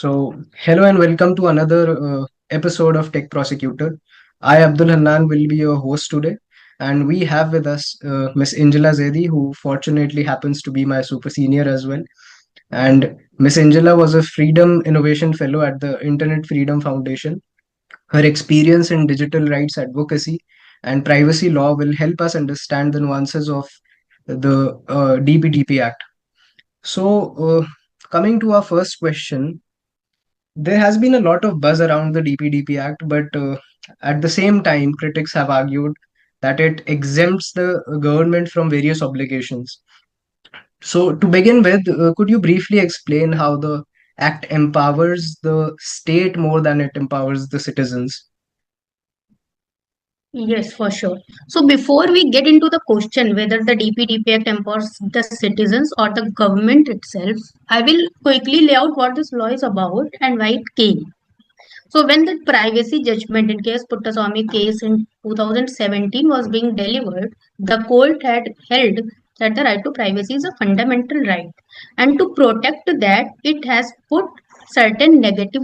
Hello and welcome to another episode of Tech Prosecutor. I, Abdul Hannan, will be your host today, and we have with us Miss Injila Zaidi, who fortunately happens to be my super senior as well. And Miss Injila was a Freedom Innovation Fellow at the Internet Freedom Foundation. Her experience in digital rights advocacy and privacy law will help us understand the nuances of the DPDP Act. Coming to our first question, there has been a lot of buzz around the DPDP Act, but at the same time, critics have argued that it exempts the government from various obligations. So, to begin with, could you briefly explain how the Act empowers the state more than it empowers the citizens? Yes, for sure. So before we get into the question whether the DPDP Act empowers the citizens or the government itself, I will quickly lay out what this law is about and why it came. So when the privacy judgment in case Puttaswamy case in 2017 was being delivered, the court had held that the right to privacy is a fundamental right, and to protect that, it has put certain negative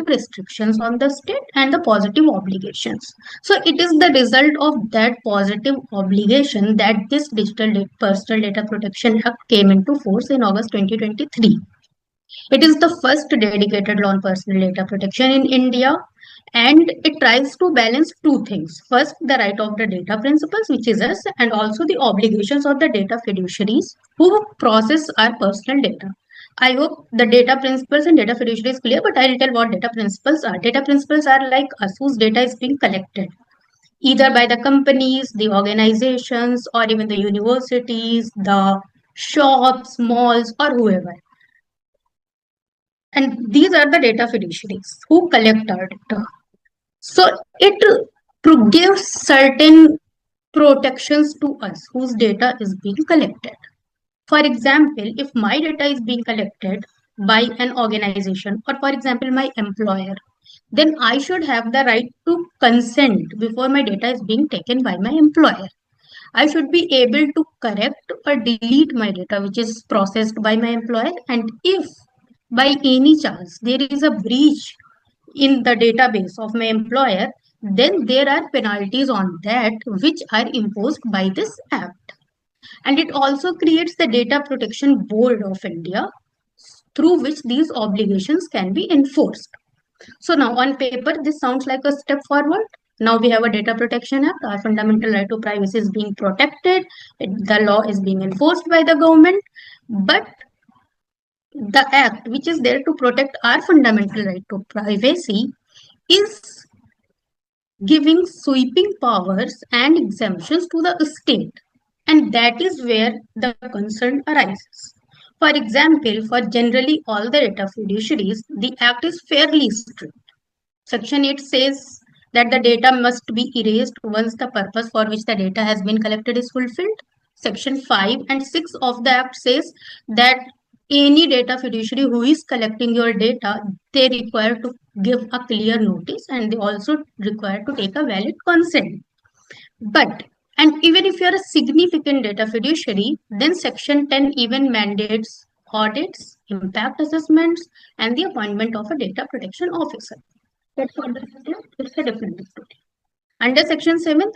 restrictions on the state and the positive obligations. So it is the result of that positive obligation that this Personal Data Protection Act came into force in August 2023. It is the first dedicated law on personal data protection in India, and it tries to balance two things. First, the right of the data principles, which is us, and also the obligations of the data fiduciaries who process our personal data. I hope the data principles and data fiduciary is clear, but I'll tell what data principles are. Data principles are like us whose data is being collected either by the companies, the organizations, or even the universities, the shops, malls, or whoever. And these are the data fiduciaries who collect our data. So it gives certain protections to us whose data is being collected. For example, if my data is being collected by an organization or, for example, my employer, then I should have the right to consent before my data is being taken by my employer. I should be able to correct or delete my data which is processed by my employer. And if by any chance there is a breach in the database of my employer, then there are penalties on that which are imposed by this act. And it also creates the Data Protection Board of India through which these obligations can be enforced. So now on paper, this sounds like a step forward. Now we have a Data Protection Act. Our fundamental right to privacy is being protected. The law is being enforced by the government. But the act, which is there to protect our fundamental right to privacy, is giving sweeping powers and exemptions to the state. And that is where the concern arises. For example, for generally all the data fiduciaries, the act is fairly strict. Section 8 says that the data must be erased once the purpose for which the data has been collected is fulfilled. Section 5 and 6 of the Act says that any data fiduciary who is collecting your data, they require to give a clear notice and they also require to take a valid consent. But and even if you are a significant data fiduciary, then Section 10 even mandates audits, impact assessments, and the appointment of a data protection officer. That's what it's a different story. Under Section 7,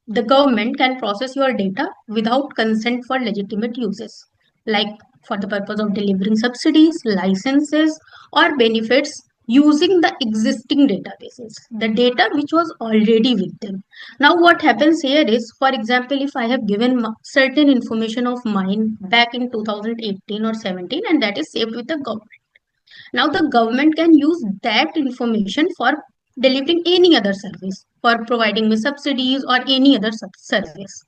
the government can process your data without consent for legitimate uses, like for the purpose of delivering subsidies, licenses, or benefits using the existing databases, the data which was already with them. Now, what happens here is, for example, if I have given certain information of mine back in 2018 or 17, and that is saved with the government. Now the government can use that information for delivering any other service, for providing me subsidies or any other service.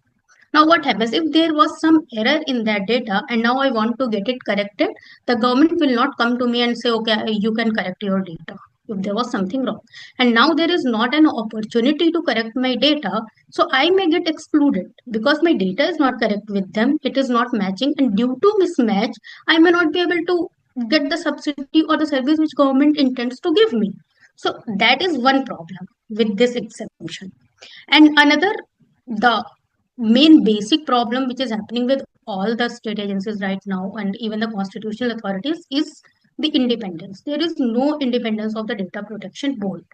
Now what happens if there was some error in that data and now I want to get it corrected, the government will not come to me and say, okay, you can correct your data if there was something wrong. And now there is not an opportunity to correct my data, so I may get excluded because my data is not correct with them, it is not matching, and due to mismatch, I may not be able to get the subsidy or the service which government intends to give me. So that is one problem with this exemption. And another, the main basic problem which is happening with all the state agencies right now and even the constitutional authorities is The independence. There is no independence of the Data Protection Board.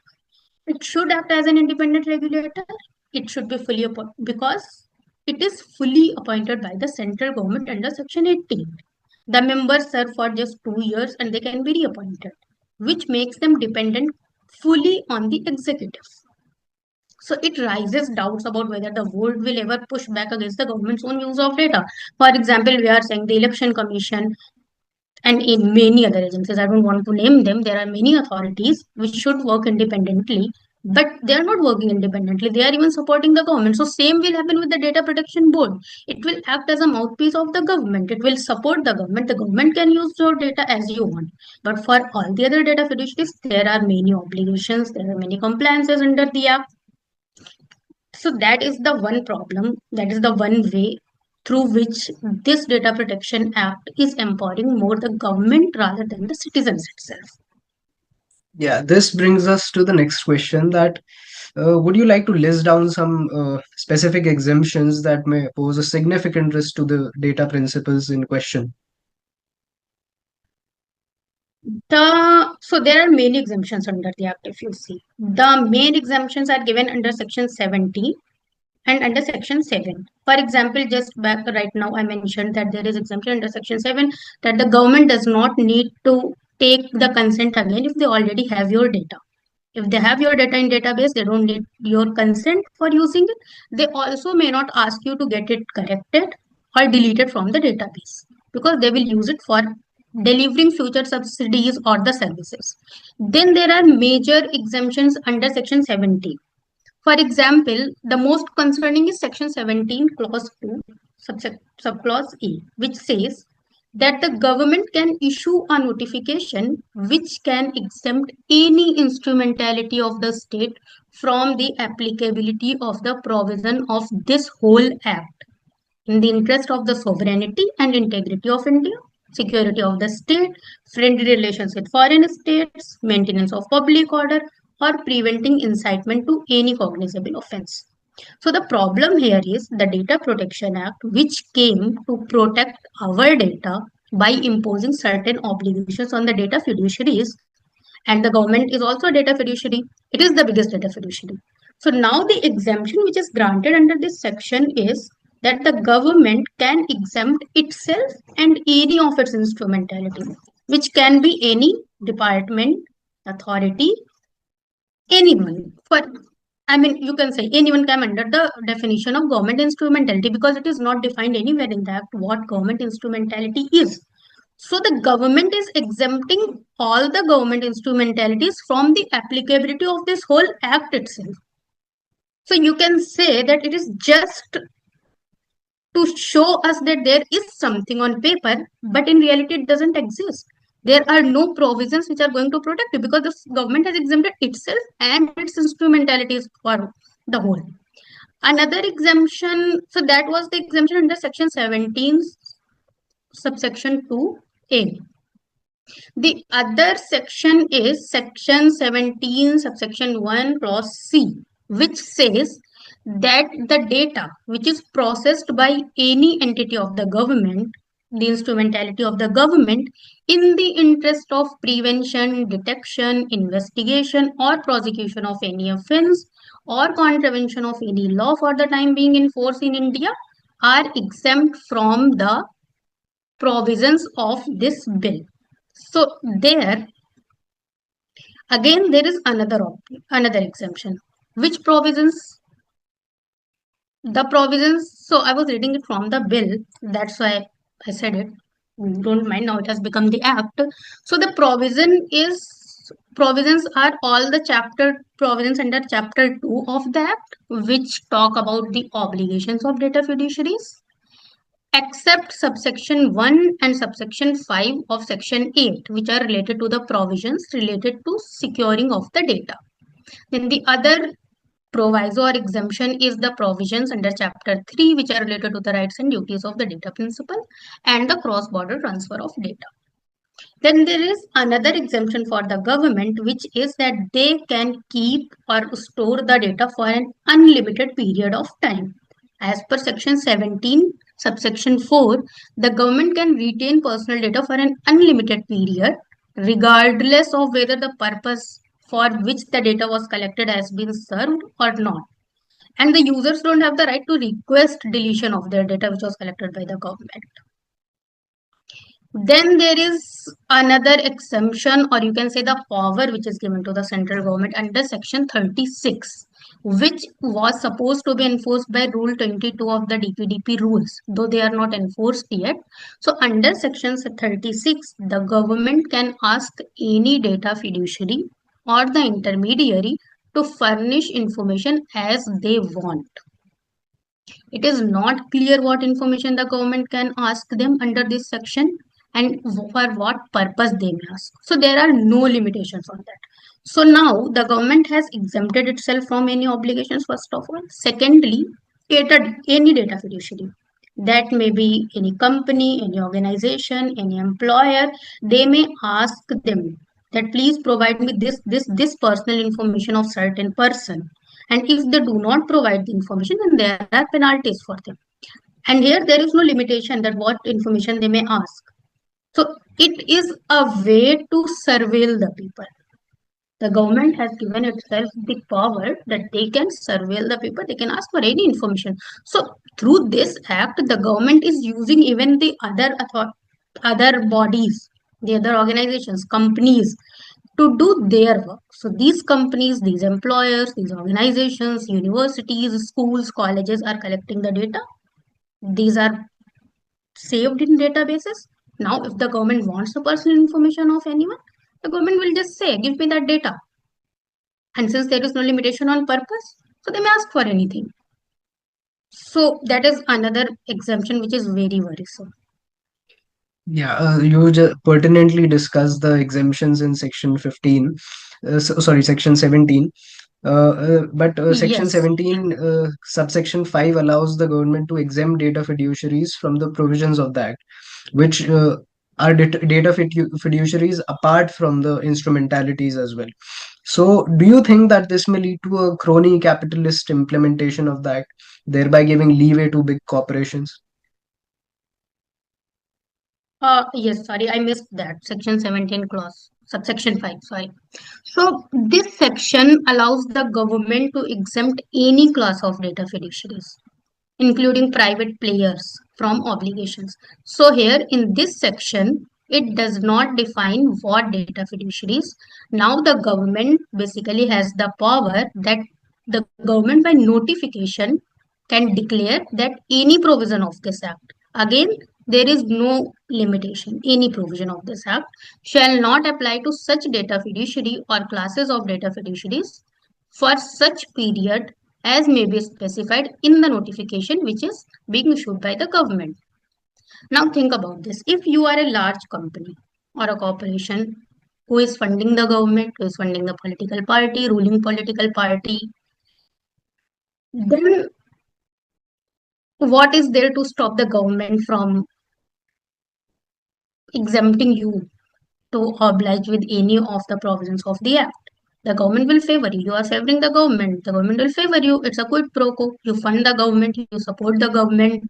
It should act as an independent regulator. It should be fully because it is fully appointed by the central government under Section 18. The members serve for just 2 years and they can be reappointed, which makes them dependent fully on the executive. So it raises doubts about whether the board will ever push back against the government's own use of data. For example, we are saying the Election Commission and in many other agencies, I don't want to name them, there are many authorities which should work independently, but they are not working independently. They are even supporting the government. So same will happen with the Data Protection Board. It will act as a mouthpiece of the government. It will support the government. The government can use your data as you want. But for all the other data fiduciaries, there are many obligations, there are many compliances under the act. So that is the one problem, that is the one way through which this Data Protection Act is empowering more the government rather than the citizens itself. Yeah, this brings us to the next question that would you like to list down some specific exemptions that may pose a significant risk to the data principles in question? So there are many exemptions under the act if you see. The main exemptions are given under section 17 and under section 7. For example, just back right now I mentioned that there is exemption under section 7 that the government does not need to take the consent again if they already have your data. If they have your data in database, they don't need your consent for using it. They also may not ask you to get it corrected or deleted from the database because they will use it for delivering future subsidies or the services. Then there are major exemptions under section 17. For example, the most concerning is section 17 clause 2 subclause E, which says that the government can issue a notification which can exempt any instrumentality of the state from the applicability of the provision of this whole act in the interest of the sovereignty and integrity of India, security of the state, friendly relations with foreign states, maintenance of public order, or preventing incitement to any cognizable offense. So the problem here is the Data Protection Act, which came to protect our data by imposing certain obligations on the data fiduciaries, and the government is also a data fiduciary. It is the biggest data fiduciary. So now the exemption which is granted under this section is that the government can exempt itself and any of its instrumentality, which can be any department, authority, anyone. For I mean, you can say anyone come under the definition of government instrumentality because it is not defined anywhere in the act what government instrumentality is. So the government is exempting all the government instrumentalities from the applicability of this whole act itself. So you can say that it is just to show us that there is something on paper, but in reality it doesn't exist. There are no provisions which are going to protect it because the government has exempted itself and its instrumentalities for the whole. Another exemption, so that was the exemption under section 17, subsection 2A. The other section is section 17, subsection 1, clause C, which says that the data which is processed by any entity of the government, the instrumentality of the government, in the interest of prevention, detection, investigation, or prosecution of any offense or contravention of any law for the time being in force in India, are exempt from the provisions of this bill. So there again there is another exemption. Which provisions? The provisions. So I was reading it from the bill. That's why I said it. Don't mind, now it has become the act. So the provisions are all the chapter provisions under chapter 2 of the act, which talk about the obligations of data fiduciaries, except subsection 1 and subsection 5 of section 8, which are related to the provisions related to securing of the data. Then the other proviso or exemption is the provisions under chapter 3, which are related to the rights and duties of the data principle and the cross-border transfer of data. Then there is another exemption for the government, which is that they can keep or store the data for an unlimited period of time. As per section 17, subsection 4, the government can retain personal data for an unlimited period regardless of whether the purpose for which the data was collected has been served or not. And the users don't have the right to request deletion of their data which was collected by the government. Then there is another exemption, or you can say the power which is given to the central government under Section 36, which was supposed to be enforced by Rule 22 of the DPDP rules, though they are not enforced yet. So, under Section 36, the government can ask any data fiduciary or the intermediary to furnish information as they want. It is not clear what information the government can ask them under this section and for what purpose they may ask. So there are no limitations on that. So now the government has exempted itself from any obligations, first of all. Secondly, any data fiduciary. That may be any company, any organization, any employer, they may ask them that please provide me this personal information of certain person, and if they do not provide the information, then there are penalties for them. And here there is no limitation that what information they may ask. So it is a way to surveil the people. The government has given itself the power that they can surveil the people, they can ask for any information. So through this act, the government is using even the other bodies, the other organizations, companies, to do their work. So these companies, these employers, these organizations, universities, schools, colleges are collecting the data. These are saved in databases. Now, if the government wants the personal information of anyone, the government will just say, give me that data. And since there is no limitation on purpose, so they may ask for anything. So that is another exemption which is very worrisome. Yeah, you pertinently discussed the exemptions in Section 15, sorry, Section 17. But Section Yes. 17, subsection 5 allows the government to exempt data fiduciaries from the provisions of the Act, which are data fiduciaries apart from the instrumentalities as well. So, do you think that this may lead to a crony capitalist implementation of the Act, thereby giving leeway to big corporations? Yes, sorry, I missed that. Section 17 clause, subsection 5, sorry. So this section allows the government to exempt any class of data fiduciaries, including private players, from obligations. So here in this section, it does not define what data fiduciaries. Now the government basically has the power that the government by notification can declare that any provision of this act, again, there is no limitation, any provision of this act shall not apply to such data fiduciary or classes of data fiduciaries for such period as may be specified in the notification which is being issued by the government. Now think about this. If you are a large company or a corporation who is funding the government, who is funding the political party, ruling political party, then what is there to stop the government from exempting you to oblige with any of the provisions of the act? The government will favor you. You are favoring the government will favor you. It's a quid pro quo. You fund the government, you support the government.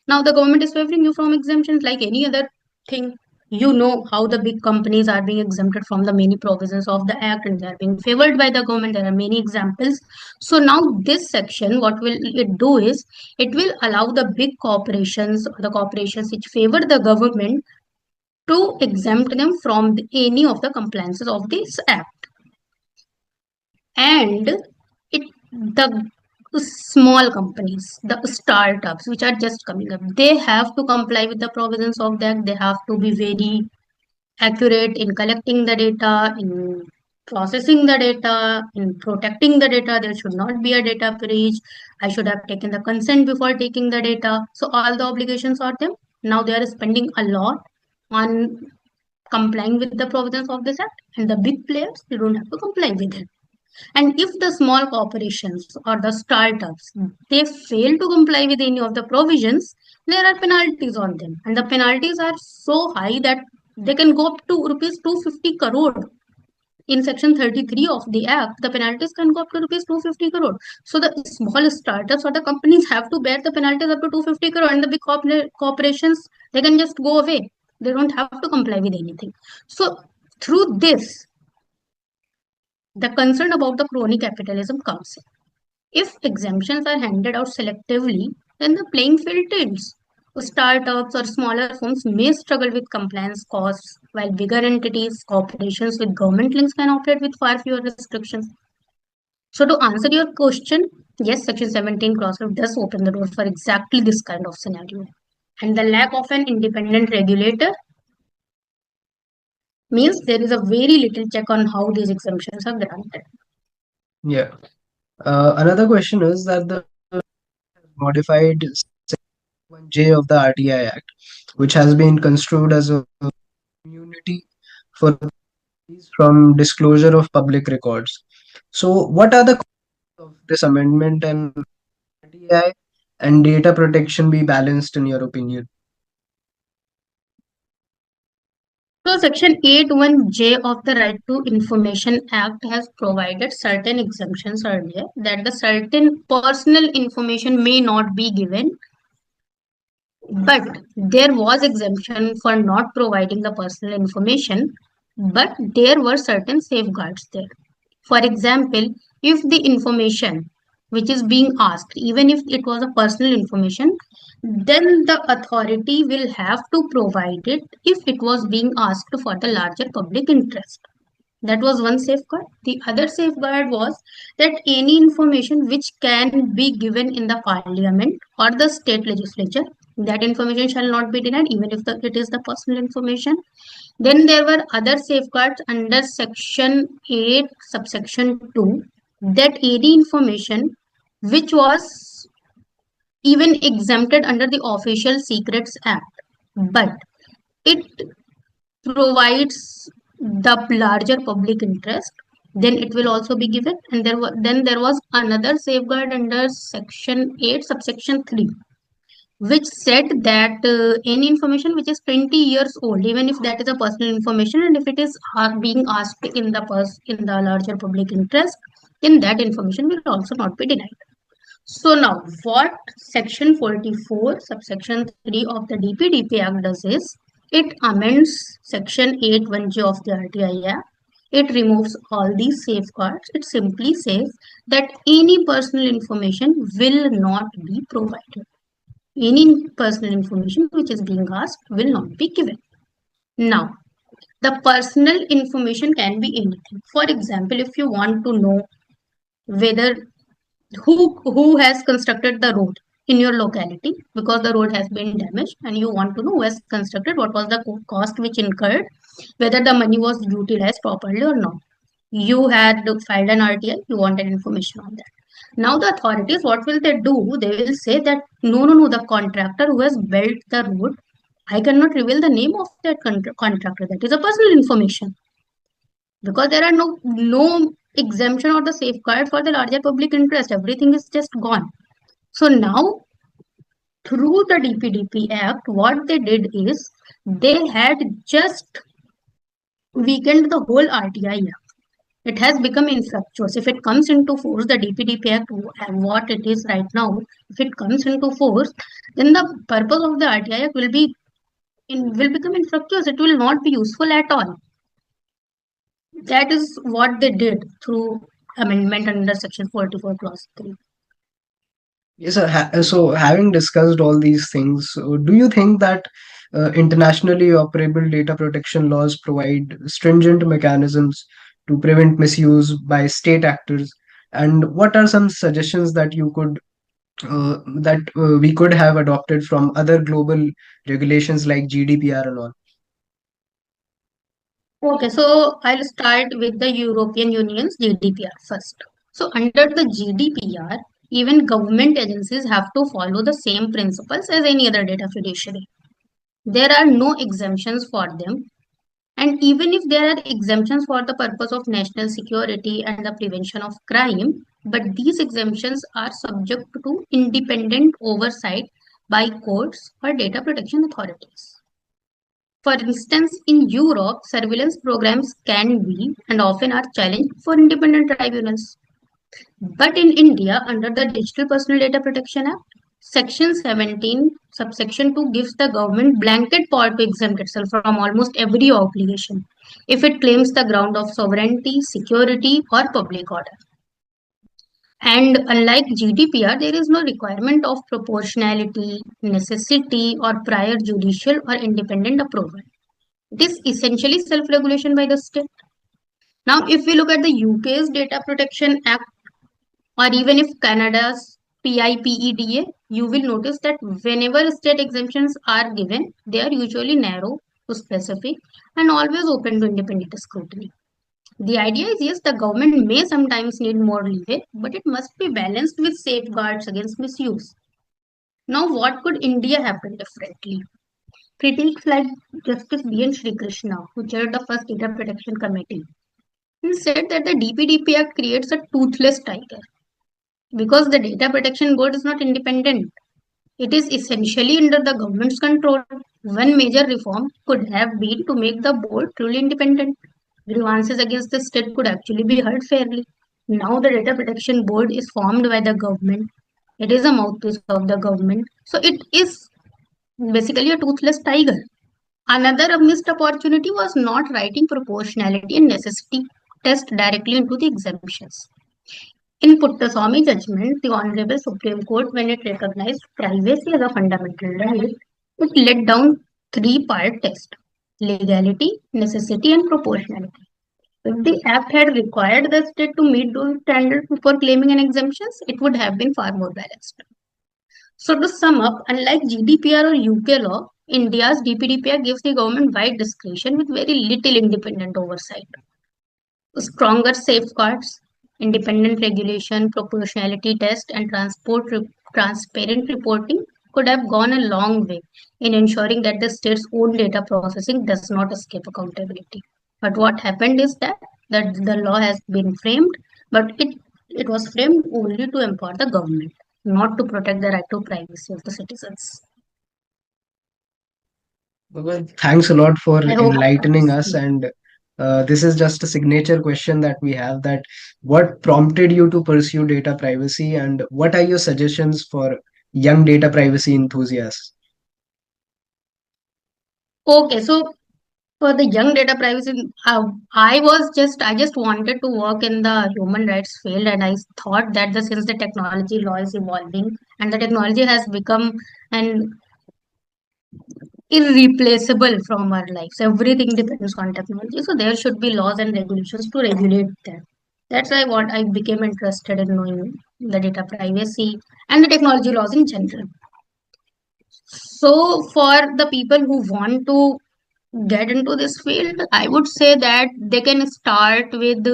Now the government is favoring you from exemptions like any other thing. You know how the big companies are being exempted from the many provisions of the act and they are being favored by the government. There are many examples. So now this section, what will it do is it will allow the big corporations or the corporations which favor the government to exempt them from any of the compliances of this act. And it the small companies, the startups which are just coming up, they have to comply with the provisions of that. They have to be very accurate in collecting the data, in processing the data, in protecting the data. There should not be a data breach. I should have taken the consent before taking the data. So all the obligations are them. Now they are spending a lot on complying with the provisions of this act, and the big players, they don't have to comply with it. And if the small corporations or the startups, they fail to comply with any of the provisions, there are penalties on them. And the penalties are so high that they can go up to rupees 250 crore. In section 33 of the act, the penalties can go up to rupees 250 crore. So the small startups or the companies have to bear the penalties up to 250 crore, and the big corporations, they can just go away. They don't have to comply with anything. So Through this, the concern about the crony capitalism comes in. If exemptions are handed out selectively, then the playing field tilts. Startups or smaller firms may struggle with compliance costs, while bigger entities, corporations with government links can operate with far fewer restrictions. So, to answer your question, yes, Section 17 clause does open the door for exactly this kind of scenario. And the lack of an independent regulator means there is a very little check on how these exemptions are granted. Yeah. Another question is that the modified Section 1J of the RTI Act, which has been construed as a immunity for companies from disclosure of public records. So, what are the costs of this amendment, and RTI and data protection be balanced in your opinion? So, Section 81J of the Right to Information Act has provided certain exemptions earlier that the certain personal information may not be given, but there was exemption for not providing the personal information, but there were certain safeguards there. For example, if the information which is being asked, even if it was a personal information, then the authority will have to provide it if it was being asked for the larger public interest. That was one safeguard. The other safeguard was that any information which can be given in the parliament or the state legislature, that information shall not be denied, even if it is the personal information. Then there were other safeguards under Section 8, subsection 2, that any information which was even exempted under the Official Secrets Act, but it provides the larger public interest, then it will also be given. And then there was another safeguard under Section 8, subsection 3, which said that any information which is 20 years old, even if that is a personal information, and if it is being asked in the larger public interest, then that information will also not be denied. So now, what Section 44, subsection 3 of the DPDP Act does is, it amends Section 81J of the RTI Act. It removes all these safeguards. It simply says that any personal information will not be provided. Any personal information which is being asked will not be given. Now, the personal information can be anything. For example, if you want to know whether who has constructed the road in your locality, because the road has been damaged and you want to know who has constructed, what was the cost which incurred, whether the money was utilized properly or not, you had filed an RTI, you wanted information on that. Now the authorities, what will they do? They will say that no, the contractor who has built the road, I cannot reveal the name of that contractor, that is a personal information, because there are no exemption or the safeguard for the larger public interest. Everything is just gone. So now, through the DPDP Act, what they did is they had just weakened the whole RTI Act. It has become infructuous. If it comes into force, the DPDP Act, and what it is right now, if it comes into force, then the purpose of the RTI Act will become infructuous. It will not be useful at all. That is what they did through amendment under Section 44, Clause 3. Yes, sir. So, having discussed all these things, do you think that internationally operable data protection laws provide stringent mechanisms to prevent misuse by state actors? And what are some suggestions that we could have adopted from other global regulations like GDPR and all? Okay, so I'll start with the European Union's GDPR first. So under the GDPR, even government agencies have to follow the same principles as any other data fiduciary. There are no exemptions for them. And even if there are exemptions for the purpose of national security and the prevention of crime, but these exemptions are subject to independent oversight by courts or data protection authorities. For instance, in Europe, surveillance programs can be and often are challenged for independent tribunals. But in India, under the Digital Personal Data Protection Act, Section 17, subsection 2 gives the government blanket power to exempt itself from almost every obligation if it claims the ground of sovereignty, security, or public order. And unlike GDPR, there is no requirement of proportionality, necessity, or prior judicial or independent approval. It is essentially self regulation by the state. Now, if we look at the UK's Data Protection Act, or even if Canada's PIPEDA, you will notice that whenever state exemptions are given, they are usually narrow to specific and always open to independent scrutiny. The idea is yes, the government may sometimes need more leeway, but it must be balanced with safeguards against misuse. Now, what could India have done differently? Critics like Justice B.N. Sri Krishna, who chaired the first Data Protection Committee, he said that the DPDP Act creates a toothless tiger because the Data Protection Board is not independent. It is essentially under the government's control. One major reform could have been to make the board truly independent. Grievances against the state could actually be heard fairly. Now the Data Protection Board is formed by the government. It is a mouthpiece of the government. So it is basically a toothless tiger. Another missed opportunity was not writing proportionality and necessity test directly into the exemptions. In Puttaswamy judgment, the Honorable Supreme Court, when it recognized privacy as a fundamental right, it laid down three-part test: legality, necessity, and proportionality. If the Act had required the state to meet those standards before claiming an exemptions, it would have been far more balanced. So to sum up, unlike GDPR or UK law, India's DPDP gives the government wide discretion with very little independent oversight. Stronger safeguards, independent regulation, proportionality test, and transparent reporting could have gone a long way in ensuring that the state's own data processing does not escape accountability. But what happened is that the law has been framed, but it was framed only to empower the government, not to protect the right to privacy of the citizens. Well, thanks a lot for I hope. enlightening us. And this is just a signature question that we have, that what prompted you to pursue data privacy, and what are your suggestions for young data privacy enthusiasts? Okay, so for the young data privacy, I just wanted to work in the human rights field, and I thought that since the technology law is evolving and the technology has become an irreplaceable from our lives, everything depends on technology. So there should be laws and regulations to regulate that. That's why what I became interested in knowing the data privacy and the technology laws in general. So for the people who want to get into this field, I would say that they can start with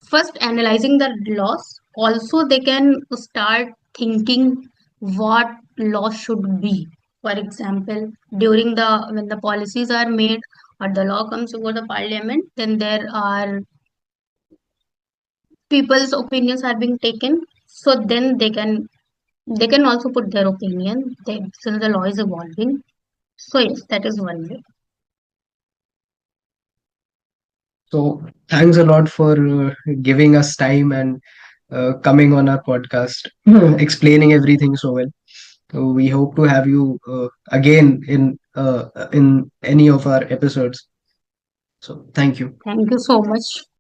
first analyzing the laws. Also, they can start thinking what law should be. For example, during the when the policies are made or the law comes before the parliament, then there are people's opinions are being taken. So then they can also put their opinion since the law is evolving. So yes, that is one way. So thanks a lot for giving us time and coming on our podcast, explaining everything so well. So we hope to have you again in any of our episodes. So thank you. Thank you so much.